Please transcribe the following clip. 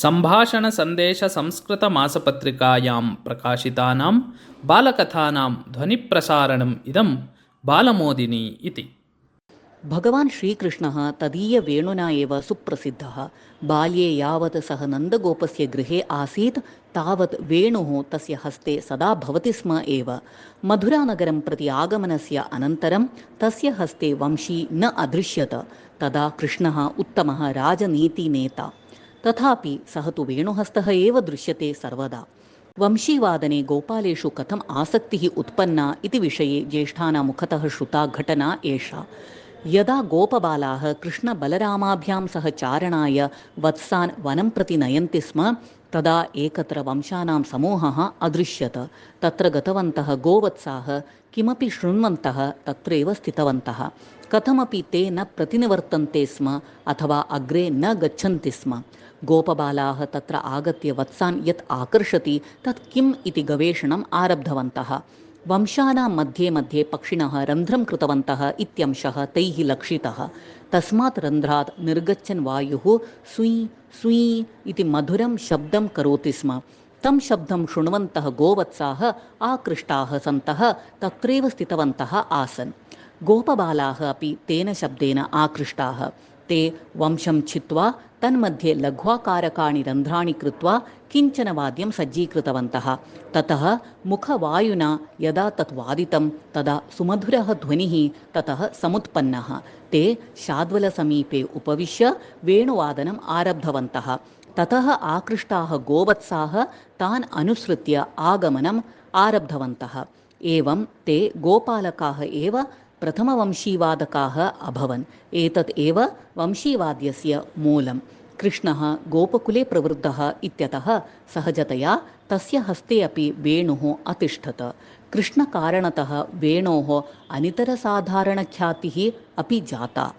सम्भाषणसन्देशसंस्कृतमासपत्रिकायां प्रकाशितानां बालकथानां ध्वनिप्रसारणम् इदं बालमोदिनी इति। भगवान् श्रीकृष्णः तदीयवेणुना एव सुप्रसिद्धः। बाल्ये यावत् सः नन्दगोपस्य गृहे आसीत् तावत् वेणुः तस्य हस्ते सदा भवति स्म एव। मधुरानगरं प्रति आगमनस्य अनन्तरं तस्य हस्ते वंशी न अदृश्यत। तदा कृष्णः उत्तमः राजनीतिनेता, तथापि सः तु वेणुहस्तः एव दृश्यते सर्वदा। वंशीवादने गोपालेषु कथम् आसक्तिः उत्पन्ना इति विषये ज्येष्ठानां मुखतः श्रुता घटना एषा। यदा गोपबालाः कृष्णबलरामाभ्यां सह चारणाय वत्सान् वनं प्रति नयन्ति स्म तदा एकत्र वंशानां समूहः अदृश्यत। तत्र गतवन्तः गोवत्साः किमपि शृण्वन्तः तत्रैव स्थितवन्तः। कथमपि ते न प्रतिनिवर्तन्ते स्म अथवा अग्रे न गच्छन्ति स्म। गोपबालाः तत्र आगत्य वत्सान् यत् आकर्षति तत् किम् इति गवेषणम् आरब्धवन्तः। वंशानां मध्ये मध्ये पक्षिणः रन्ध्रं कृतवन्तः इत्यंशः तैः लक्षितः। तस्मात् रन्ध्रात् निर्गच्छन् वायुः सुय् सुय् इति मधुरं शब्दं करोति स्म। तं शब्दं शृण्वन्तः गोवत्साः आकृष्टाः सन्तः तत्रैव स्थितवन्तः आसन्। गोपबालाः अपि तेन शब्देन आकृष्टाः। ते वंशं छित्त्वा तन्मध्ये लघ्वाकारकाणि रन्ध्राणि कृत्वा किञ्चन वाद्यं सज्जीकृतवन्तः। ततः मुखवायुना यदा तत् वादितं तदा सुमधुरः ध्वनिः ततः समुत्पन्नः। ते शाद्वलसमीपे उपविश्य वेणुवादनम् आरब्धवन्तः। ततः आकृष्टाः गोवत्साः तान् अनुसृत्य आगमनम् आरब्धवन्तः। एवं ते गोपालकाः एव प्रथमवंशीवादकाः अभवन्। एतत् एव वंशीवाद्यस्य मूलं। कृष्णः गोपकुले प्रवृद्धः इत्यतः सहजतया तस्य हस्ते अपि वेणुः अतिष्ठत। कृष्णकारणतः वेणोः अनितरसाधारणख्यातिः अपि जाता।